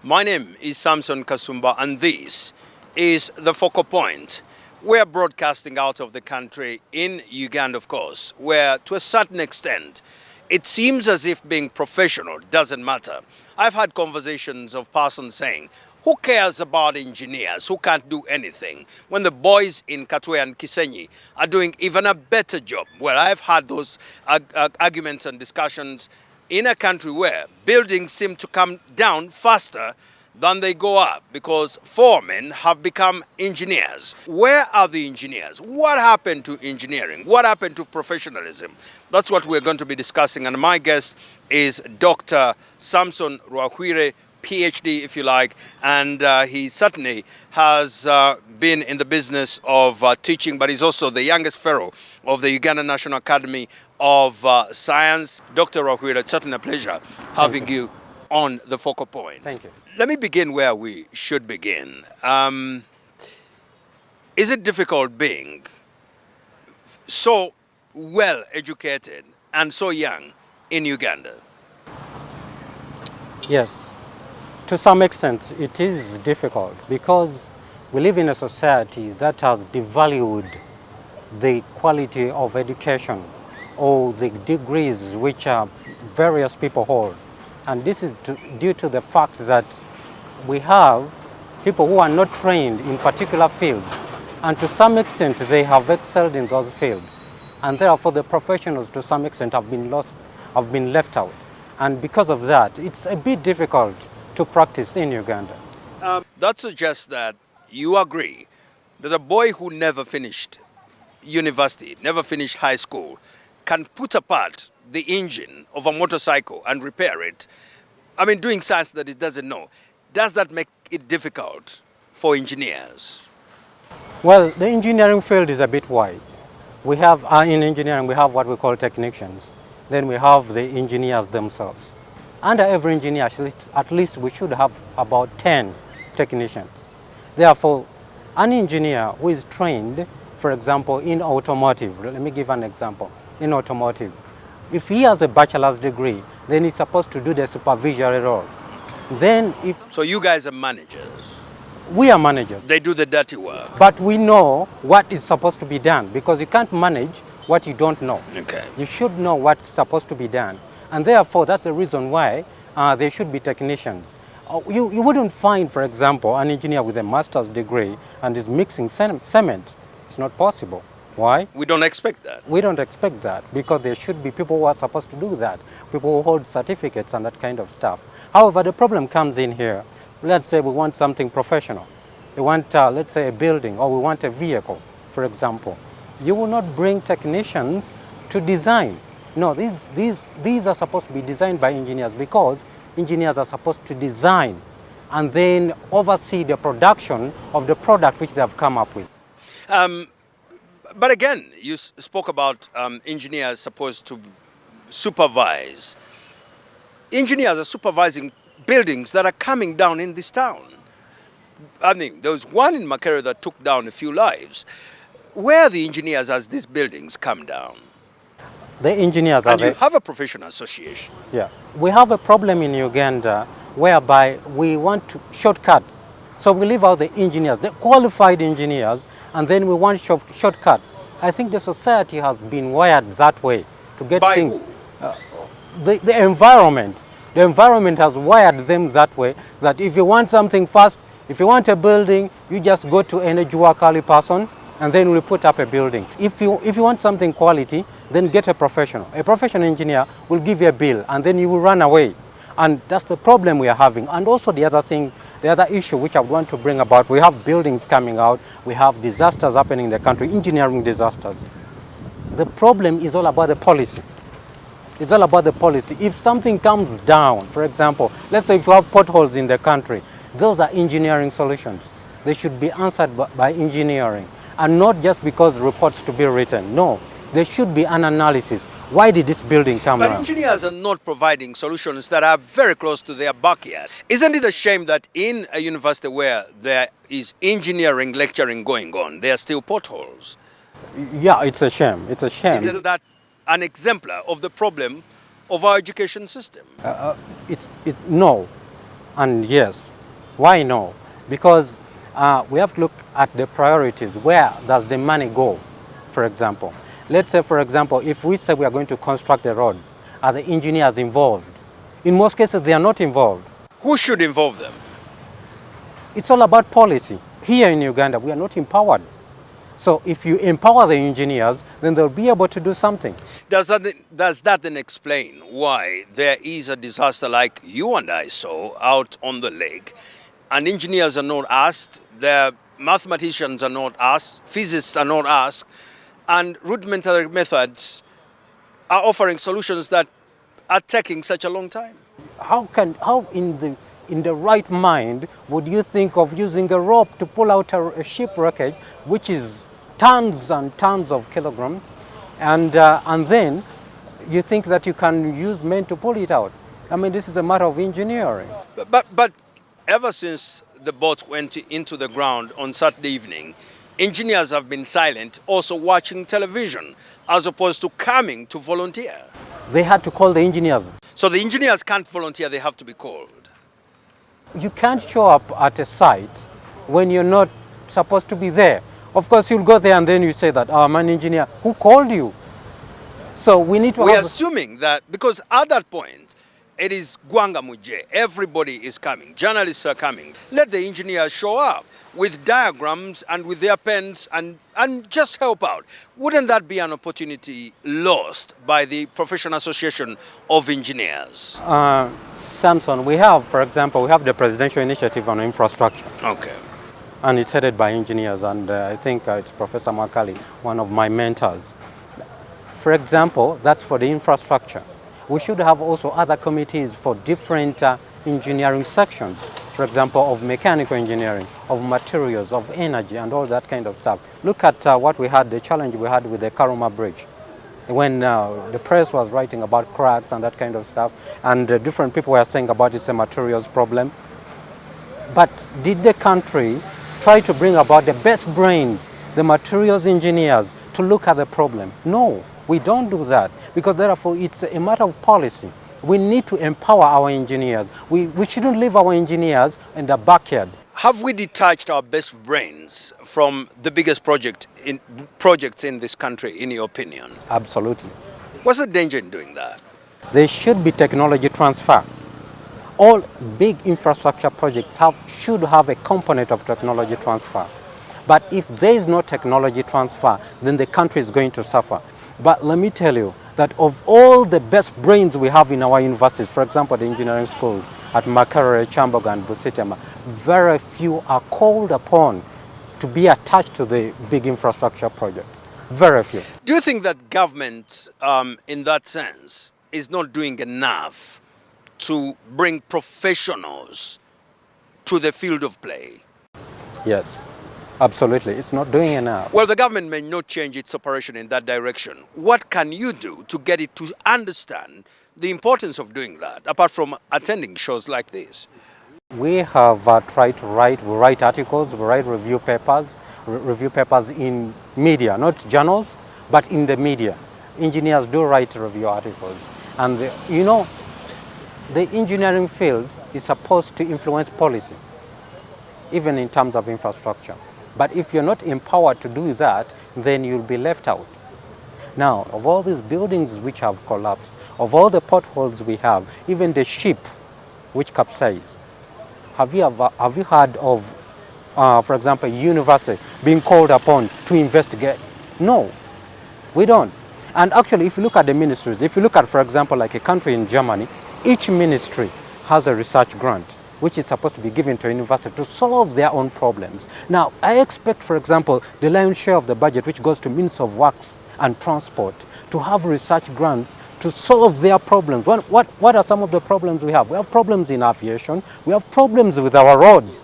My name is Samson Kasumba and this is the Focal Point. We're broadcasting out of the country in Uganda, of course, where to a certain extent it seems as if being professional doesn't matter. I've had conversations of persons saying, who cares about engineers who can't do anything when the boys in Katwe and Kisenyi are doing even a better job? Well, I've had those arguments and discussions in a country where buildings seem to come down faster than they go up because foremen have become engineers. Where are the engineers? What happened to engineering? What happened to professionalism? That's what we're going to be discussing. And my guest is Dr. Samson Rwahwire, PhD, if you like, and he certainly has been in the business of teaching, but he's also the youngest fellow of the Uganda National Academy of Science. Dr. Rwahwire, it's certainly a pleasure having you on the Focal Point. Thank you. Let me begin where we should begin. Is it difficult being so well educated and so young in Uganda? Yes, to some extent it is difficult because we live in a society that has devalued the quality of education or the degrees which various people hold. And this is due to the fact that we have people who are not trained in particular fields, and to some extent they have excelled in those fields, and therefore the professionals to some extent have been left out. And because of that, it's a bit difficult to practice in Uganda. That suggests that you agree that a boy who never finished university, never finished high school, can put apart the engine of a motorcycle and repair it. I mean, doing science that it doesn't know. Does that make it difficult for engineers? Well, the engineering field is a bit wide. We have, in engineering, we have what we call technicians. Then we have the engineers themselves. Under every engineer, at least we should have about 10 technicians. Therefore, an engineer who is trained, for example, in automotive, let me give an example, in automotive, if he has a bachelor's degree, then he's supposed to do the supervisory role. Then So you guys are managers? We are managers. They do the dirty work? But we know what is supposed to be done because you can't manage what you don't know. Okay. You should know what's supposed to be done. And therefore, that's the reason why there should be technicians. You wouldn't find, for example, an engineer with a master's degree and is mixing cement. It's not possible. Why? We don't expect that. We don't expect that because there should be people who are supposed to do that, people who hold certificates and that kind of stuff. However, the problem comes in here. Let's say we want something professional. We want, let's say, a building, or we want a vehicle, for example. You will not bring technicians to design. No, these are supposed to be designed by engineers because engineers are supposed to design and then oversee the production of the product which they have come up with. But again, you spoke about engineers supposed to supervise. Engineers are supervising buildings that are coming down in this town. I mean, there was one in Makerere that took down a few lives. Where are the engineers as these buildings come down? The engineers are and you have a professional association. Yeah. We have a problem in Uganda whereby we want shortcuts. So we leave out the engineers, the qualified engineers, and then we want shortcuts. I think the society has been wired that way to get By things. Who? The environment. The environment has wired them that way, that if you want something fast, if you want a building, you just go to an Ejuwakali person and then we put up a building. If you want something quality, then get a professional. A professional engineer will give you a bill and then you will run away. And that's the problem we are having. And also the other issue which I want to bring about, we have buildings coming out, we have disasters happening in the country, engineering disasters. The problem is all about the policy. It's all about the policy. If something comes down, for example, let's say if you have potholes in the country, those are engineering solutions. They should be answered by engineering and not just because reports to be written. No, there should be an analysis. Why did this building come down? But engineers are not providing solutions that are very close to their backyard. Isn't it a shame that in a university where there is engineering lecturing going on, there are still potholes? Yeah, it's a shame. It's a shame. Isn't that an exemplar of the problem of our education system? No and yes. Why no? Because we have to look at the priorities. Where does the money go, for example? Let's say, for example, if we say we are going to construct a road, are the engineers involved? In most cases, they are not involved. Who should involve them? It's all about policy. Here in Uganda, we are not empowered. So if you empower the engineers, then they'll be able to do something. Does that then explain why there is a disaster like you and I saw out on the lake, and engineers are not asked, their mathematicians are not asked, physicists are not asked, and rudimentary methods are offering solutions that are taking such a long time? How in the right mind would you think of using a rope to pull out a ship wreckage, which is tons and tons of kilograms, and then you think that you can use men to pull it out? I mean, this is a matter of engineering. But ever since the boat went into the ground on Saturday evening, engineers have been silent, also watching television, as opposed to coming to volunteer. They had to call the engineers. So the engineers can't volunteer, they have to be called. You can't show up at a site when you're not supposed to be there. Of course, you'll go there and then you say that, I'm an engineer. Who called you? So we need to We're assuming that, because at that point, it is Gwanga Muje. Everybody is coming. Journalists are coming. Let the engineers show up with diagrams and with their pens and just help out. Wouldn't that be an opportunity lost by the Professional Association of Engineers? Samson, we have, for example, we have the Presidential Initiative on Infrastructure. Okay. And it's headed by engineers, and I think it's Professor Makali, one of my mentors. For example, that's for the infrastructure. We should have also other committees for different engineering sections, for example, of mechanical engineering, of materials, of energy, and all that kind of stuff. Look at what we had, the challenge we had with the Karuma Bridge, when the press was writing about cracks and that kind of stuff, and different people were saying about it's a materials problem. But did the country try to bring about the best brains, the materials engineers, to look at the problem? No, we don't do that, because therefore it's a matter of policy. We need to empower our engineers. We shouldn't leave our engineers in the backyard. Have we detached our best brains from the biggest projects in this country, in your opinion? Absolutely. What's the danger in doing that? There should be technology transfer. All big infrastructure projects should have a component of technology transfer. But if there is no technology transfer, then the country is going to suffer. But let me tell you that of all the best brains we have in our universities, for example, the engineering schools at Makerere, Chamboga, and Busitema, very few are called upon to be attached to the big infrastructure projects. Very few. Do you think that government, in that sense, is not doing enough to bring professionals to the field of play? Yes, absolutely. It's not doing enough. Well, the government may not change its operation in that direction. What can you do to get it to understand the importance of doing that, apart from attending shows like this? We have tried to write articles, we write review papers in media, not journals, but in the media. Engineers do write review articles. And you know, the engineering field is supposed to influence policy, even in terms of infrastructure. But if you're not empowered to do that, then you'll be left out. Now, of all these buildings which have collapsed, of all the potholes we have, even the ship which capsized, have you heard of, for example, a university being called upon to investigate? No, we don't. And actually, if you look at the ministries, if you look at, for example, like a country in Germany, each ministry has a research grant which is supposed to be given to a university to solve their own problems. Now, I expect, for example, the lion's share of the budget which goes to Ministry of Works and Transport to have research grants to solve their problems. What are some of the problems we have? We have problems in aviation. We have problems with our roads.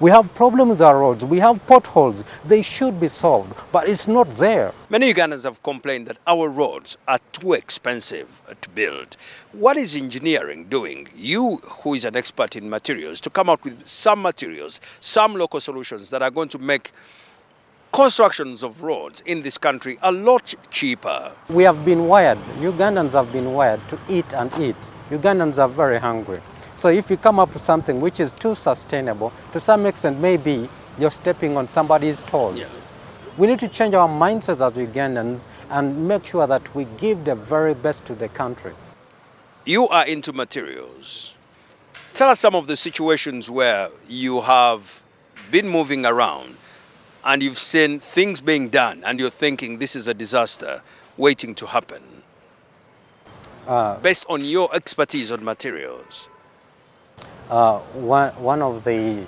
We have problems with our roads. We have potholes. They should be solved, but it's not there. Many Ugandans have complained that our roads are too expensive to build. What is engineering doing, you who is an expert in materials, to come up with some materials, some local solutions that are going to make constructions of roads in this country a lot cheaper? We have been wired, Ugandans have been wired to eat and eat. Ugandans are very hungry. So if you come up with something which is too sustainable, to some extent maybe you're stepping on somebody's toes. Yeah. We need to change our mindsets as Ugandans and make sure that we give the very best to the country. You are into materials. Tell us some of the situations where you have been moving around and you've seen things being done and you're thinking this is a disaster waiting to happen. Based on your expertise on materials. One of the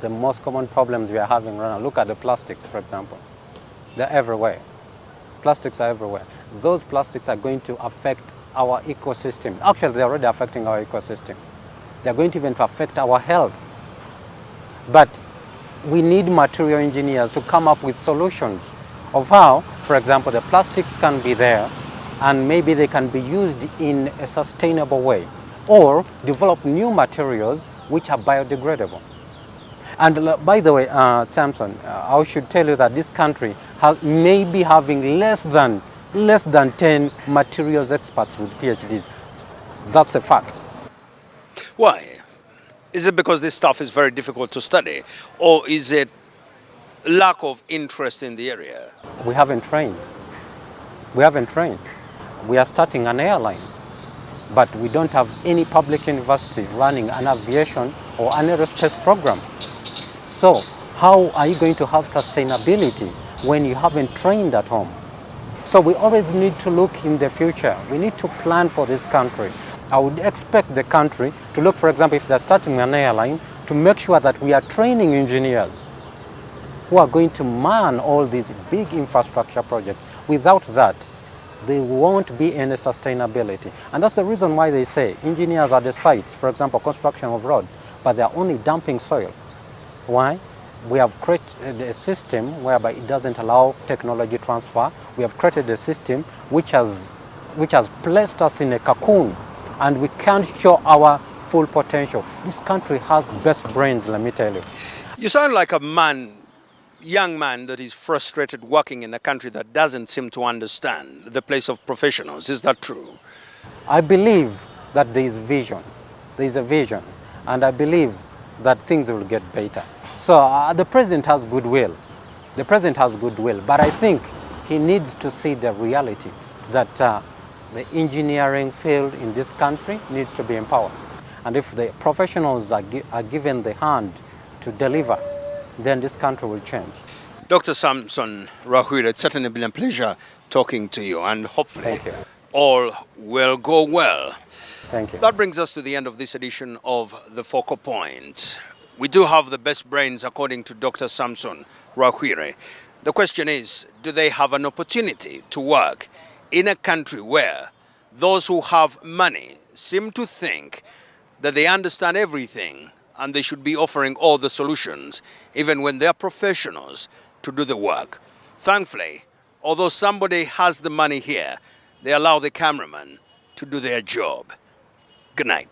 most common problems we are having right now, look at the plastics, for example. They're everywhere. Plastics are everywhere. Those plastics are going to affect our ecosystem. Actually, they're already affecting our ecosystem. They're going to even affect our health. But we need material engineers to come up with solutions of how, for example, the plastics can be there and maybe they can be used in a sustainable way, or develop new materials which are biodegradable. And by the way, Samson, I should tell you that this country may be having less than 10 materials experts with PhDs. That's a fact. Why? Is it because this stuff is very difficult to study, or is it lack of interest in the area? We haven't trained. We haven't trained. We are starting an airline, but we don't have any public university running an aviation or an aerospace program. So how are you going to have sustainability when you haven't trained at home? So we always need to look in the future. We need to plan for this country. I would expect the country to look, for example, if they're starting an airline, to make sure that we are training engineers who are going to man all these big infrastructure projects. Without that, there won't be any sustainability. And that's the reason why they say engineers are the sites, for example, construction of roads, but they're only dumping soil. Why? We have created a system whereby it doesn't allow technology transfer. We have created a system which has placed us in a cocoon, and we can't show our full potential. This country has best brains, let me tell you. You sound like a young man that is frustrated working in a country that doesn't seem to understand the place of professionals. Is that true? I believe that there is vision. There is a vision, and I believe that things will get better. So the president has goodwill. The president has goodwill, but I think he needs to see the reality that the engineering field in this country needs to be empowered. And if the professionals are given the hand to deliver, then this country will change. Dr. Samson Rwahwire, it's certainly been a pleasure talking to you, and hopefully Thank you. all will go well. Thank you. That brings us to the end of this edition of The Focal Point. We do have the best brains, according to Dr. Samson Rwahwire. The question is, do they have an opportunity to work in a country where those who have money seem to think that they understand everything and they should be offering all the solutions, even when they're professionals, to do the work? Thankfully, although somebody has the money here, they allow the cameraman to do their job. Good night.